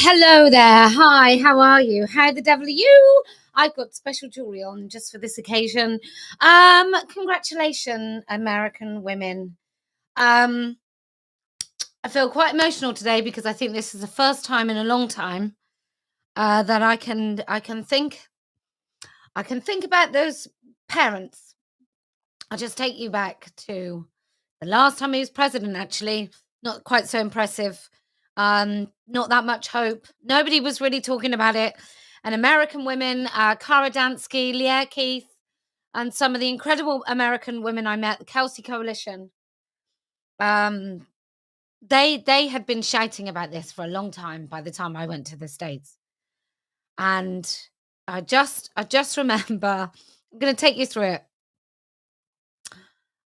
Hello there. Hi, how are you? How the devil are you? I've got special jewelry on just for this occasion. Congratulations, American women. I feel quite emotional today because I think this is the first time in a long time that I can think about those parents. I'll just take you back to the last time he was president, actually. Not quite so impressive. Not that much hope. Nobody was really talking about it. And American women, Cara Dansky, Leah Keith, and some of the incredible American women I met, the Kelsey Coalition, um, they had been shouting about this for a long time by the time I went to the States. And I just remember, I'm going to take you through it.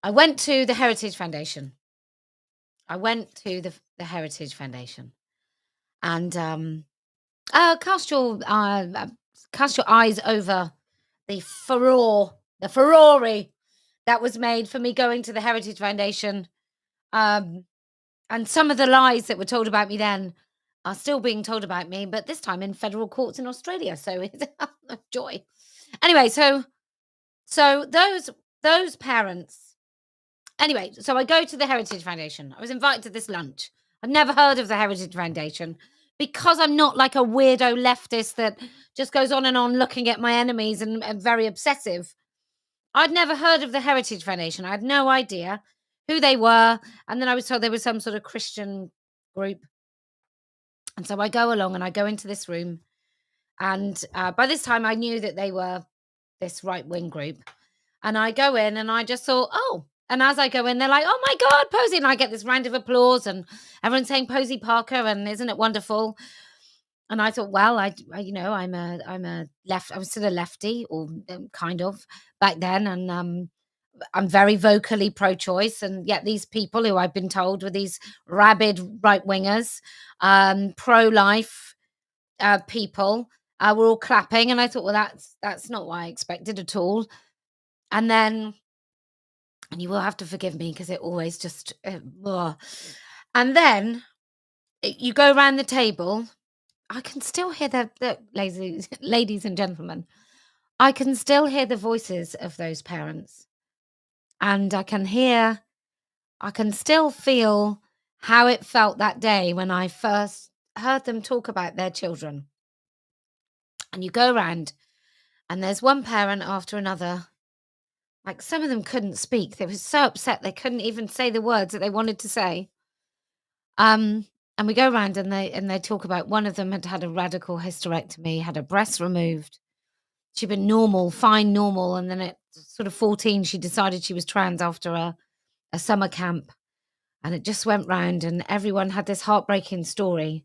I went to the Heritage Foundation. And cast your eyes over the furore that was made for me going to the Heritage Foundation. And some of the lies that were told about me then are still being told about me, but this time in federal courts in Australia. So it's a joy. Anyway, so those parents. Anyway, so I go to the Heritage Foundation. I was invited to this lunch. I'd never heard of the Heritage Foundation because I'm not like a weirdo leftist that just goes on and on looking at my enemies and very obsessive. I'd never heard of the Heritage Foundation. I had no idea who they were. And then I was told they were some sort of Christian group. And so I go along and I go into this room. And by this time, I knew that they were this right-wing group. And I go in and I just thought, oh. And as I go in, they're like, oh, my God, Posie. And I get this round of applause and everyone's saying Posie Parker. And isn't it wonderful? And I thought, well, I'm still a lefty, or kind of back then. And I'm very vocally pro-choice. And yet these people who I've been told were these rabid right-wingers, pro-life people, were all clapping. And I thought, well, that's not what I expected at all. And then, and you will have to forgive me because it always just, and then you go around the table. I can still hear the ladies and gentlemen. I can still hear the voices of those parents. And I can still feel how it felt that day when I first heard them talk about their children. And you go around and there's one parent after another. Like, some of them couldn't speak. They were so upset they couldn't even say the words that they wanted to say. And we go around and they talk about, one of them had a radical hysterectomy, had her breasts removed. She'd been normal, fine, normal. And then at sort of 14, she decided she was trans after a summer camp. And it just went round and everyone had this heartbreaking story.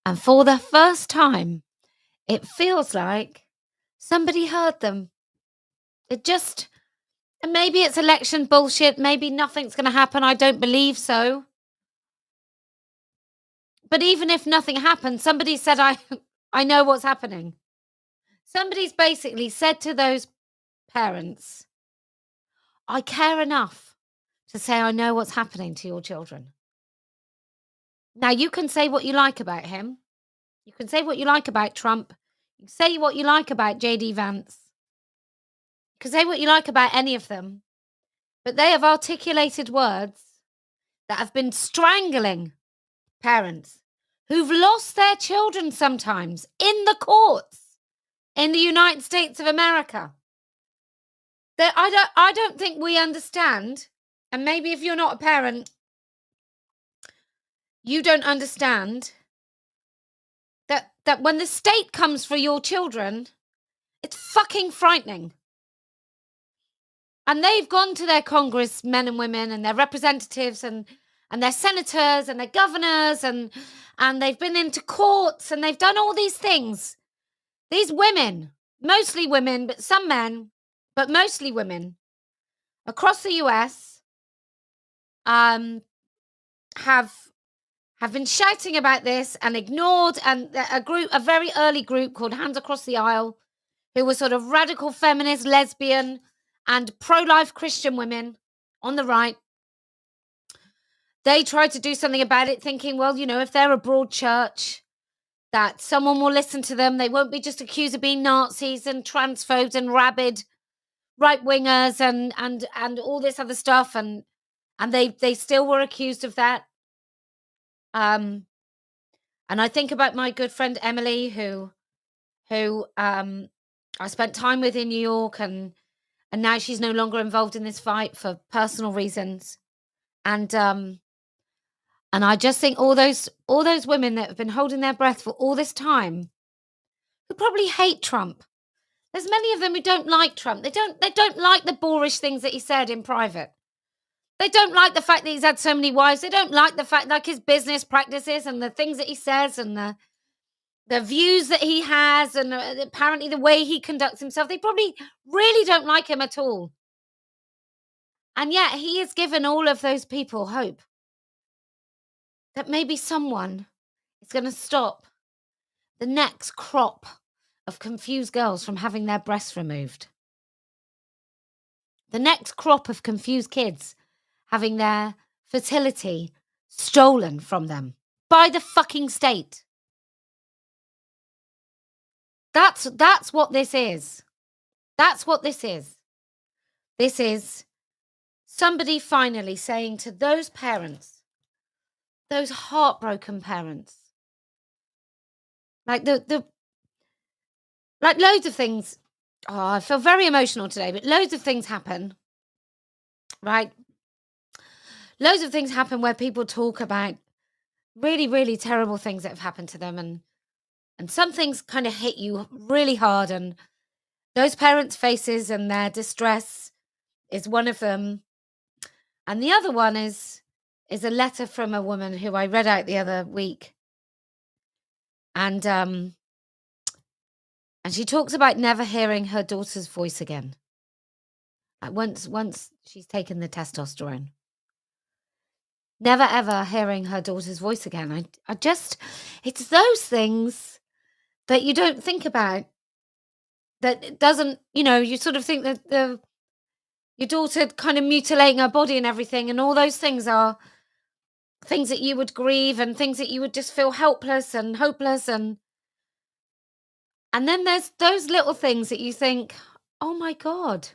And for the first time, it feels like somebody heard them. And maybe it's election bullshit. Maybe nothing's going to happen. I don't believe so. But even if nothing happened, somebody said, I know what's happening. Somebody's basically said to those parents, I care enough to say I know what's happening to your children. Now, you can say what you like about him. You can say what you like about Trump. You can say what you like about J.D. Vance. You can say what you like about any of them. But they have articulated words that have been strangling parents who've lost their children sometimes in the courts in the United States of America. I don't think we understand, and maybe if you're not a parent, you don't understand that when the state comes for your children, it's fucking frightening. And they've gone to their congressmen and women and their representatives and their senators and their governors and they've been into courts and they've done all these things. These women, mostly women, but some men, but mostly women, across the US, have been shouting about this and ignored, and a very early group called Hands Across the Aisle, who were sort of radical feminist, lesbian, and pro-life Christian women on the right. They tried to do something about it thinking, well, if they're a broad church, that someone will listen to them. They won't be just accused of being Nazis and transphobes and rabid right wingers and all this other stuff, and they still were accused of that. Um, and I think about my good friend Emily, who I spent time with in New York, and now she's no longer involved in this fight for personal reasons. And and I just think all those women that have been holding their breath for all this time, who probably hate Trump. There's many of them who don't like Trump. They don't like the boorish things that he said in private. They don't like the fact that he's had so many wives. They don't like the fact, like, his business practices and the things that he says and the views that he has and apparently the way he conducts himself. They probably really don't like him at all. And yet he has given all of those people hope that maybe someone is going to stop the next crop of confused girls from having their breasts removed. The next crop of confused kids having their fertility stolen from them by the fucking state. That's what this is. That's what this is. This is somebody finally saying to those parents, those heartbroken parents, like like loads of things. Oh, I feel very emotional today, but loads of things happen, right? Loads of things happen where people talk about really, really terrible things that have happened to them, and some things kind of hit you really hard, and those parents' faces and their distress is one of them. And the other one is a letter from a woman who I read out the other week. And she talks about never hearing her daughter's voice again. Like once she's taken the testosterone. Never ever hearing her daughter's voice again. I just, it's those things that you don't think about. That it doesn't, you sort of think that your daughter kind of mutilating her body and everything, and all those things are things that you would grieve and things that you would just feel helpless and hopeless, and then there's those little things that you think, oh my God,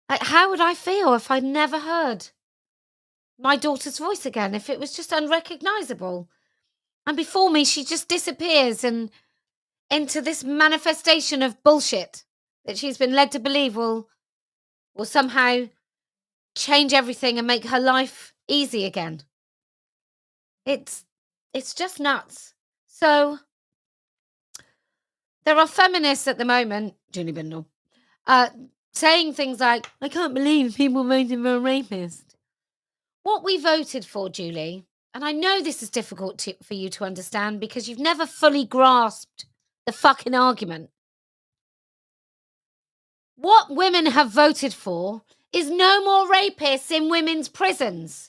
like, how would I feel if I'd never heard my daughter's voice again, if it was just unrecognizable? And before me, she just disappears and into this manifestation of bullshit that she's been led to believe will somehow change everything and make her life easy again. It's just nuts. So there are feminists at the moment, Julie Bindle, saying things like, I can't believe people voted for a rapist. What we voted for, Julie, and I know this is difficult for you to understand because you've never fully grasped the fucking argument. What women have voted for is no more rapists in women's prisons.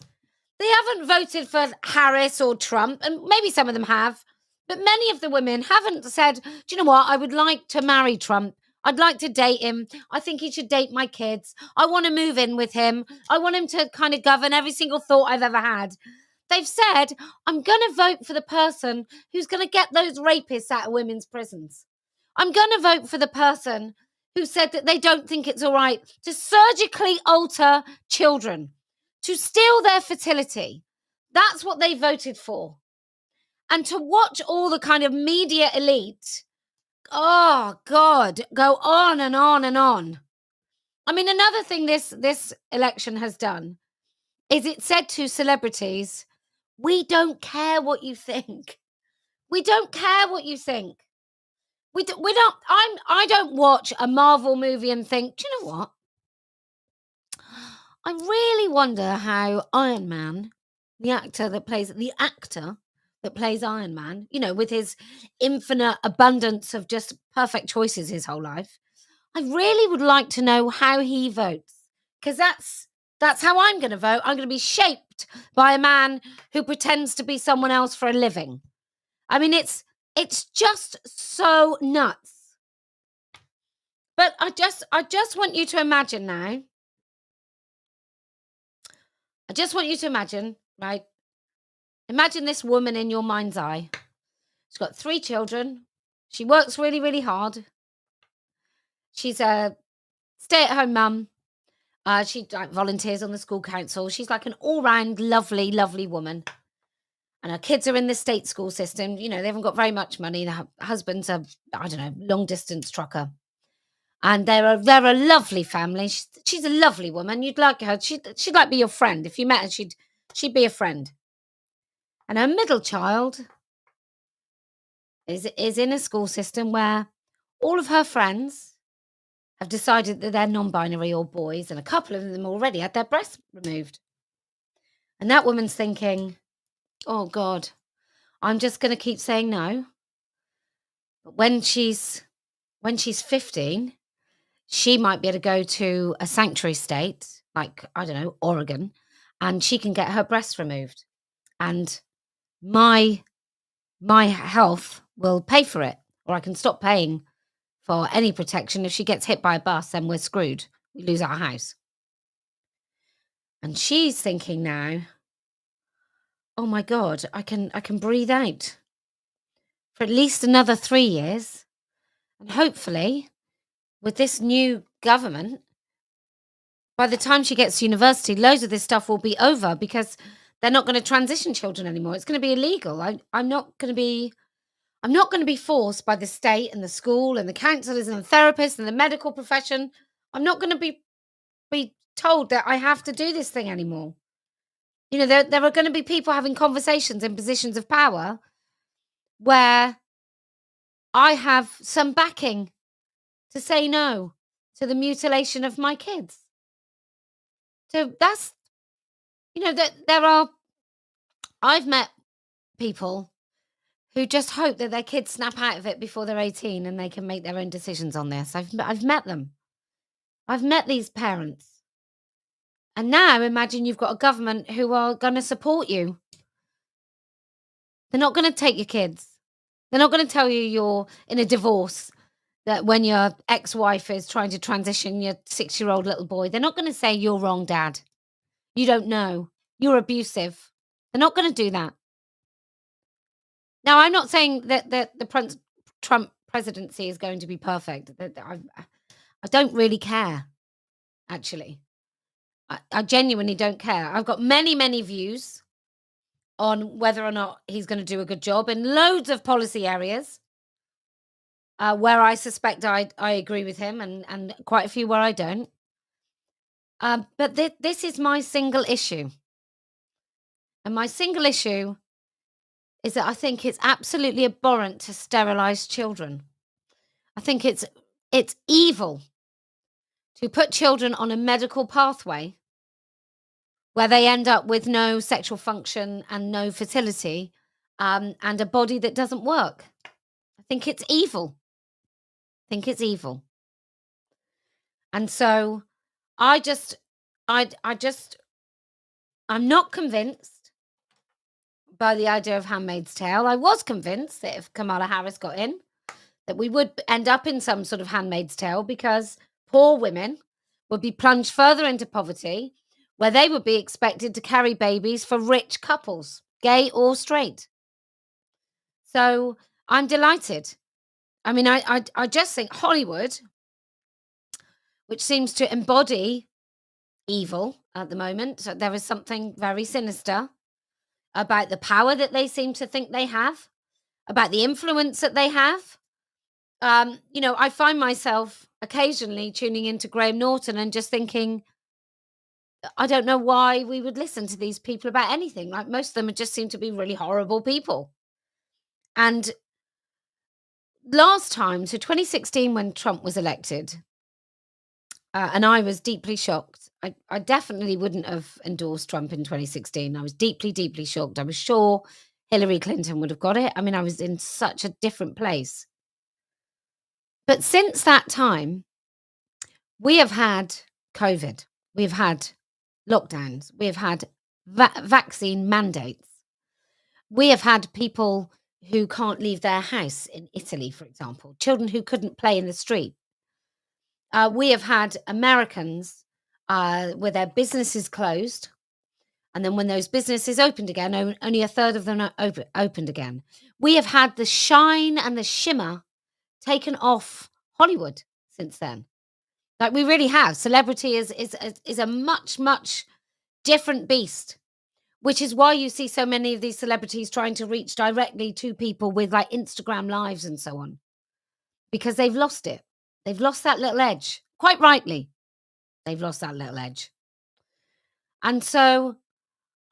They haven't voted for Harris or Trump, and maybe some of them have, but many of the women haven't said, do you know what, I would like to marry Trump. I'd like to date him. I think he should date my kids. I want to move in with him. I want him to kind of govern every single thought I've ever had. They've said, I'm going to vote for the person who's going to get those rapists out of women's prisons. I'm going to vote for the person who said that they don't think it's all right to surgically alter children, to steal their fertility. That's what they voted for. And to watch all the kind of media elite, oh God, go on and on and on. I mean, another thing this election has done is it said to celebrities, we don't care what you think. We don't care what you think. We don't. I don't watch a Marvel movie and think, do you know what? I really wonder how Iron Man, the actor that plays Iron Man, with his infinite abundance of just perfect choices his whole life, I really would like to know how he votes, because that's how I'm going to vote. I'm going to be shaped by a man who pretends to be someone else for a living. I mean, it's just so nuts. But I just want you to imagine now. I just want you to imagine right? Imagine this woman in your mind's eye. She's got 3 children. She works really, really hard. She's a stay-at-home mum. She, like, volunteers on the school council. She's like an all-round lovely, lovely woman, and her kids are in the state school system. They haven't got very much money. The husband's a, I don't know, long-distance trucker, and they're a lovely family. She's a lovely woman. You'd like her. She'd like be your friend. If you met her, she'd be a friend. And her middle child is in a school system where all of her friends have decided that they're non-binary or boys, and a couple of them already had their breasts removed. And that woman's thinking, "Oh God, I'm just going to keep saying no." But when she's 15, she might be able to go to a sanctuary state, like, I don't know, Oregon, and she can get her breasts removed, and my my health will pay for it, or I can stop paying for any protection. If she gets hit by a bus, then we're screwed. We lose our house. And she's thinking now, "Oh my God, I can breathe out for at least another 3 years. And hopefully, with this new government, by the time she gets to university, loads of this stuff will be over because they're not going to transition children anymore. It's going to be illegal. I'm not going to be forced by the state and the school and the counselors and the therapists and the medical profession. I'm not going to be told that I have to do this thing anymore. There are going to be people having conversations in positions of power where I have some backing to say no to the mutilation of my kids." So that's, that there are, I've met people who just hope that their kids snap out of it before they're 18 and they can make their own decisions on this. I've met them. I've met these parents. And now imagine you've got a government who are going to support you. They're not going to take your kids. They're not going to tell you you're in a divorce, that when your ex-wife is trying to transition your 6-year-old little boy, they're not going to say you're wrong, dad. You don't know. You're abusive. They're not going to do that. Now, I'm not saying that the Trump presidency is going to be perfect. I don't really care, actually. I genuinely don't care. I've got many, many views on whether or not he's going to do a good job in loads of policy areas, where I suspect I agree with him, and quite a few where I don't. But this is my single issue. And my single issue is that I think it's absolutely abhorrent to sterilize children. I think it's evil to put children on a medical pathway where they end up with no sexual function and no fertility, and a body that doesn't work. I think it's evil. I think it's evil. And so I just, I just, I'm not convinced by the idea of Handmaid's Tale. I was convinced that if Kamala Harris got in, that we would end up in some sort of Handmaid's Tale, because poor women would be plunged further into poverty, where they would be expected to carry babies for rich couples, gay or straight. So I'm delighted. I mean, I just think Hollywood, which seems to embody evil at the moment, so there is something very sinister about the power that they seem to think they have, about the influence that they have. I find myself occasionally tuning into Graham Norton and just thinking, I don't know why we would listen to these people about anything. Like, most of them just seem to be really horrible people. And last time, so 2016, when Trump was elected, and I was deeply shocked. I definitely wouldn't have endorsed Trump in 2016. I was deeply, deeply shocked. I was sure Hillary Clinton would have got it. I mean, I was in such a different place. But since that time, we have had COVID. We've had lockdowns. We have had vaccine mandates. We have had people who can't leave their house in Italy, for example, children who couldn't play in the street. We have had Americans with their businesses closed, And then when those businesses opened again, only a third of them are opened again. We have had the shine and the shimmer taken off Hollywood since then. Like, we really have. Celebrity is a much, much different beast, which is why you see so many of these celebrities trying to reach directly to people with, like, Instagram lives and so on, because they've lost it. They've lost that little edge. Quite rightly, they've lost that little edge. And so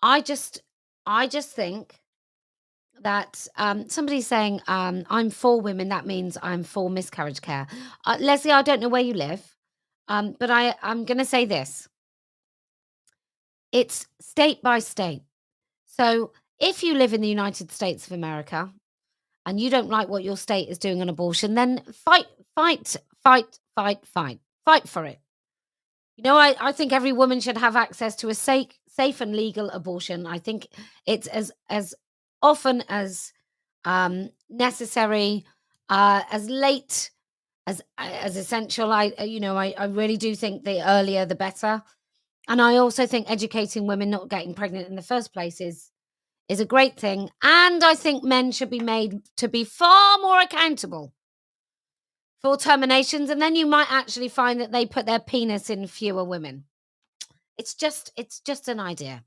I just I just think that, somebody's saying, "I'm for women, that means I'm for miscarriage care." Leslie, I don't know where you live, but I'm gonna say this: it's state by state. So, if you live in the United States of America and you don't like what your state is doing on abortion, then fight, fight for it. I think every woman should have access to a safe and legal abortion. I think it's as often as necessary, as late as essential. I really do think the earlier the better. And I also think educating women not getting pregnant in the first place is a great thing. And I think men should be made to be far more accountable for terminations, and then you might actually find that they put their penis in fewer women. It's just an idea.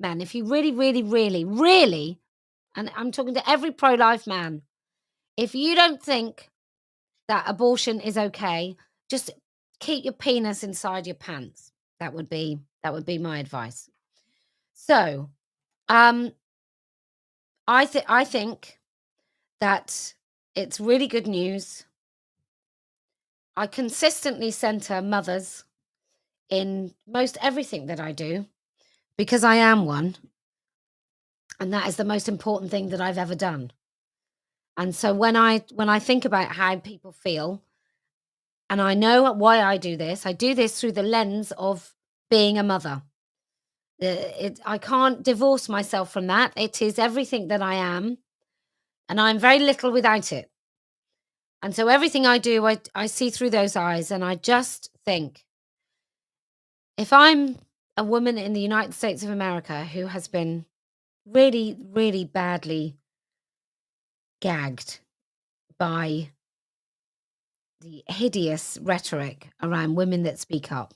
Man, if you really, really, really, really, and I'm talking to every pro-life man, if you don't think that abortion is okay, just keep your penis inside your pants. That would be my advice. So, um, I think that it's really good news. I consistently center mothers in most everything that I do because I am one, and that is the most important thing that I've ever done. And so when I think about how people feel, and I know why I do this through the lens of being a mother. I can't divorce myself from that. It is everything that I am, and I'm very little without it. And so everything I do, I see through those eyes, and I just think, if I'm a woman in the United States of America who has been really, really badly gagged by the hideous rhetoric around women that speak up,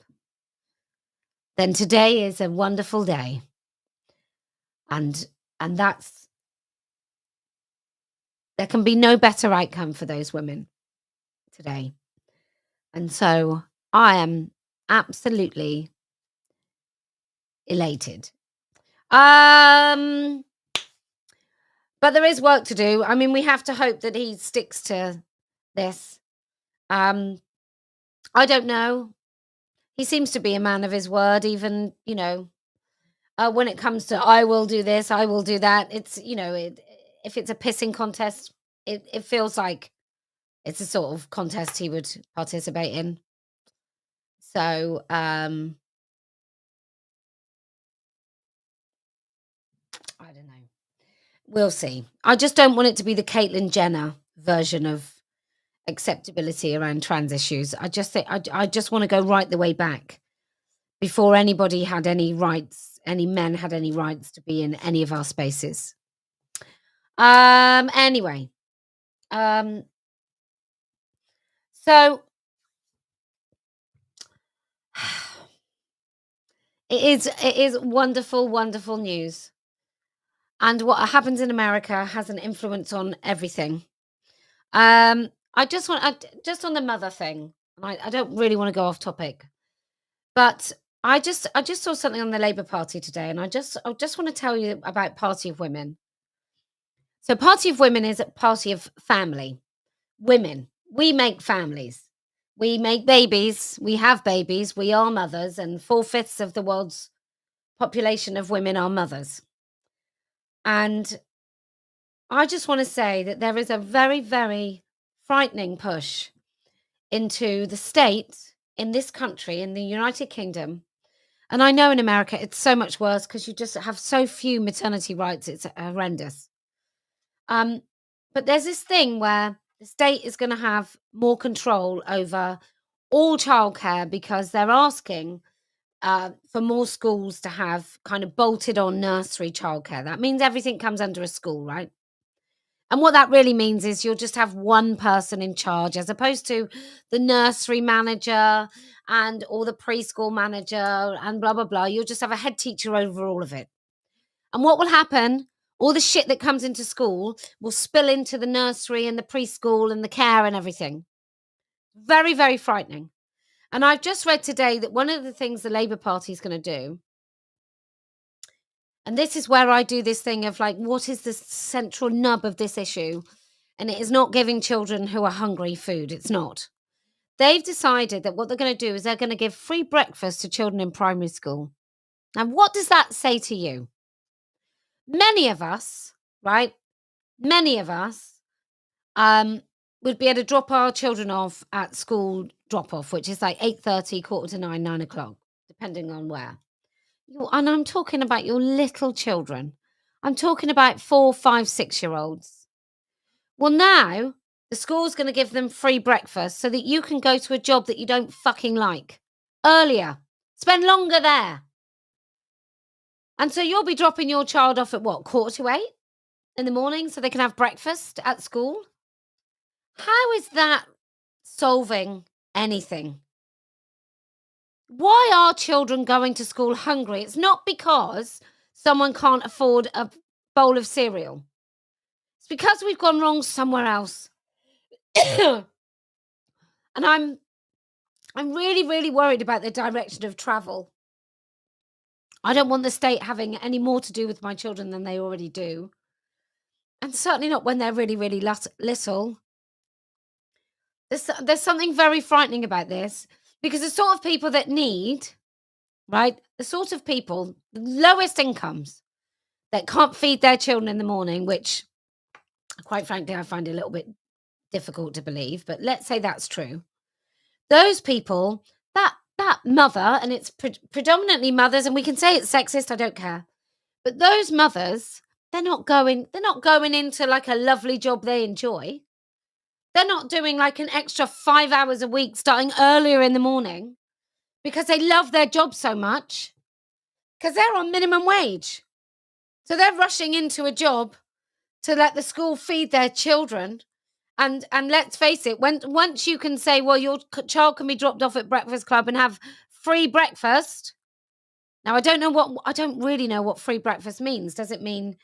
then today is a wonderful day. And that's there can be no better outcome for those women today. And so I am absolutely elated. Um but there is work to do. I mean, we have to hope that he sticks to this. Um I don't know. He seems to be a man of his word, even, when it comes to, I will do this, I will do that. If it's a pissing contest, it feels like it's a sort of contest he would participate in. So, I don't know. We'll see. I just don't want it to be the Caitlyn Jenner version of acceptability around trans issues. I just think I just want to go right the way back before anybody had any rights, any men had any rights to be in any of our spaces. Anyway, um, so it is wonderful, wonderful news. And what happens in America has an influence on everything. Just on the mother thing, and I don't really want to go off topic, but I just saw something on the Labour Party today, and I just want to tell you about Party of Women. So Party of Women is a party of family. Women. We make families. We make babies. We have babies. We are mothers, and 4/5 of the world's population of women are mothers. And I just want to say that there is a very, very frightening push into the state in this country, in the United Kingdom. And I know in America it's so much worse because you just have so few maternity rights. It's horrendous. Um, but there's this thing where the state is going to have more control over all childcare because they're asking for more schools to have kind of bolted on nursery childcare. That means everything comes under a school, right? And what that really means is you'll just have one person in charge as opposed to the nursery manager and or the preschool manager and blah blah blah. You'll just have a head teacher over all of it. And what will happen? All the shit that comes into school will spill into the nursery and the preschool and the care and everything. Very, very frightening. And I've just read today that one of the things the Labour Party is going to do, and this is where I do this thing of like, what is the central nub of this issue? And it is not giving children who are hungry food. It's not. They've decided that what they're going to do is they're going to give free breakfast to children in primary school. Now, what does that say to you? Many of us, right? Many of us would be able to drop our children off at school drop off, which is like 8:30, quarter to 9, 9 o'clock, depending on where. And I'm talking about your little children. I'm talking about 4, 5, 6 year olds. Well, now the school's going to give them free breakfast so that you can go to a job that you don't fucking like earlier, spend longer there. And so you'll be dropping your child off at what, quarter to 8 in the morning so they can have breakfast at school? How is that solving anything? Why are children going to school hungry? It's not because someone can't afford a bowl of cereal. It's because we've gone wrong somewhere else. And I'm really, really worried about the direction of travel. I don't want the state having any more to do with my children than they already do. And certainly not when they're really, really little. There's something very frightening about this because the sort of people that need, right, the sort of people, the lowest incomes that can't feed their children in the morning, which quite frankly, I find a little bit difficult to believe, but let's say that's true. Those people, that mother, and it's predominantly mothers, and we can say it's sexist, I don't care. But those mothers, they're not going into like a lovely job they enjoy. They're not doing like an extra 5 hours a week starting earlier in the morning because they love their job so much because they're on minimum wage. So they're rushing into a job to let the school feed their children. And let's face it, once you can say, well, your child can be dropped off at Breakfast Club and have free breakfast. Now, I don't really know what free breakfast means. Does it mean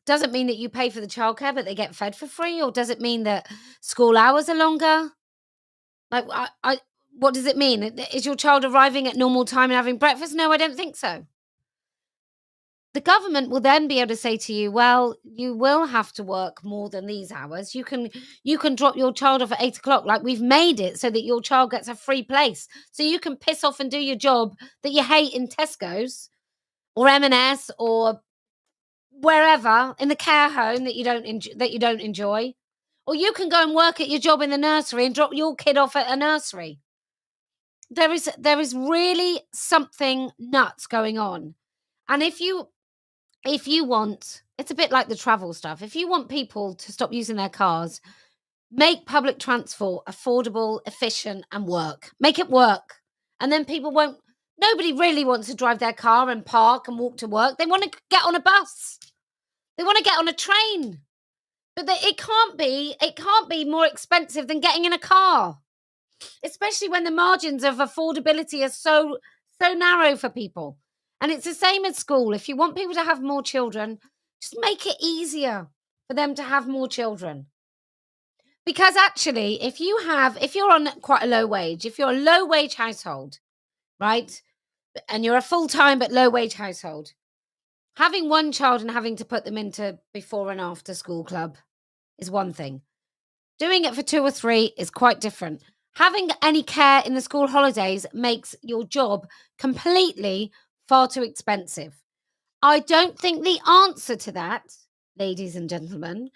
that you pay for the childcare, but they get fed for free? Or does it mean that school hours are longer? Like, what does it mean? Is your child arriving at normal time and having breakfast? No, I don't think so. The government will then be able to say to you, well, you will have to work more than these hours. You can drop your child off at 8 o'clock. Like, we've made it so that your child gets a free place. So you can piss off and do your job that you hate in Tesco's or M&S or wherever in the care home that you don't enjoy. Or you can go and work at your job in the nursery and drop your kid off at a nursery. There is really something nuts going on. And if you want, it's a bit like the travel stuff. If you want people to stop using their cars, make public transport affordable, efficient, and work. Make it work. And then people won't, nobody really wants to drive their car and park and walk to work. They want to get on a bus. They want to get on a train. But it can't be more expensive than getting in a car. Especially when the margins of affordability are so narrow for people. And it's the same at school. If you want people to have more children, just make it easier for them to have more children. Because actually, if you're on quite a low wage, if you're a low wage household, right? And you're a full-time but low wage household, having one child and having to put them into before and after school club is one thing. Doing it for 2 or 3 is quite different. Having any care in the school holidays makes your job completely far too expensive. I don't think the answer to that, ladies and gentlemen,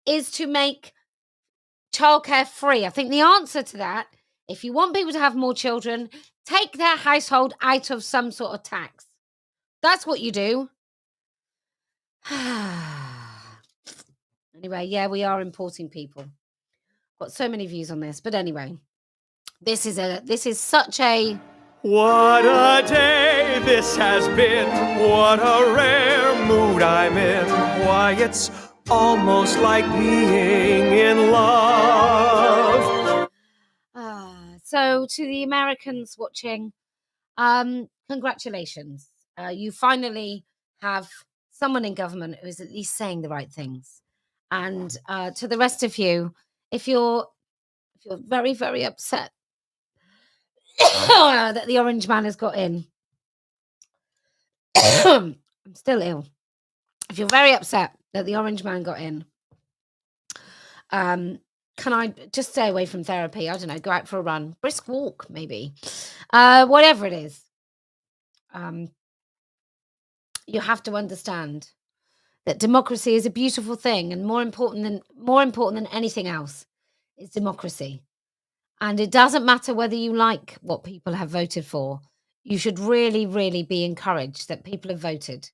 is to make childcare free. I think the answer to that, if you want people to have more children, take their household out of some sort of tax. That's what you do. Anyway, yeah, we are importing people. Got so many views on this, but anyway, this is such a What a day this has been. What a rare mood I'm in. Why, it's almost like being in love. So to the Americans watching, congratulations. You finally have someone in government who is at least saying the right things. And to the rest of you, if you're very, very upset that the orange man has got in, I'm still ill. If you're very upset that the orange man got in, can I just stay away from therapy? I don't know, go out for a run, brisk walk, maybe, whatever it is. You have to understand that democracy is a beautiful thing, and more important than anything else is democracy. And it doesn't matter whether you like what people have voted for. You should really, really be encouraged that people have voted.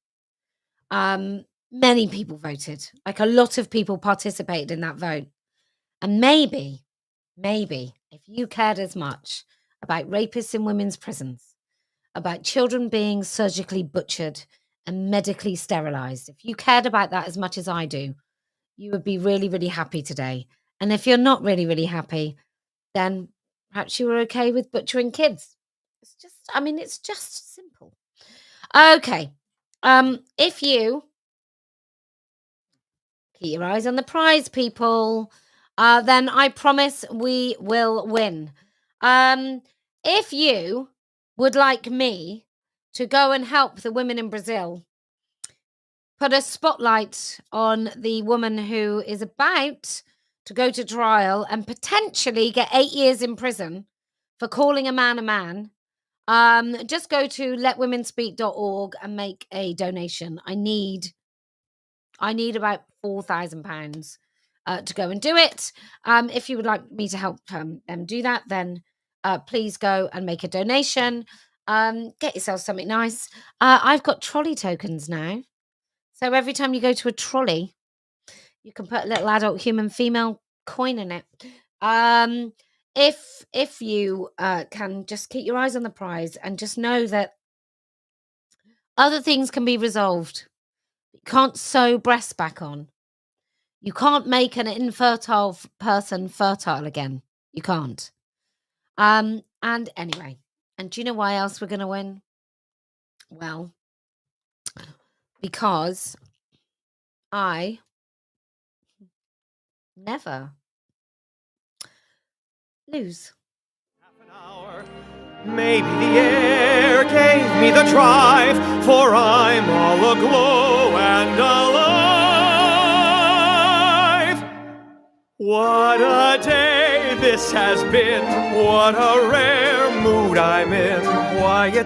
Many people voted. Like, a lot of people participated in that vote. And maybe if you cared as much about rapists in women's prisons, about children being surgically butchered and medically sterilized, if you cared about that as much as I do, you would be really, really happy today. And if you're not really, really happy, then perhaps you were okay with butchering kids. It's just simple. Okay. If you keep your eyes on the prize, people, then I promise we will win. If you would like me to go and help the women in Brazil, put a spotlight on the woman who is about to go to trial and potentially get 8 years in prison for calling a man, just go to letwomenspeak.org and make a donation. I need about £4,000 to go and do it. If you would like me to help them do that, then please go and make a donation. Get yourself something nice. I've got trolley tokens now. So every time you go to a trolley, you can put a little adult human female coin in it. If you can just keep your eyes on the prize and just know that other things can be resolved. You can't sew breasts back on. You can't make an infertile person fertile again. You can't. And anyway, and do you know why else we're going to win? Well, because I never lose. Maybe the air gave me the drive, for I'm all aglow and alive. What a day this has been. What a rare mood I'm in. Why, it's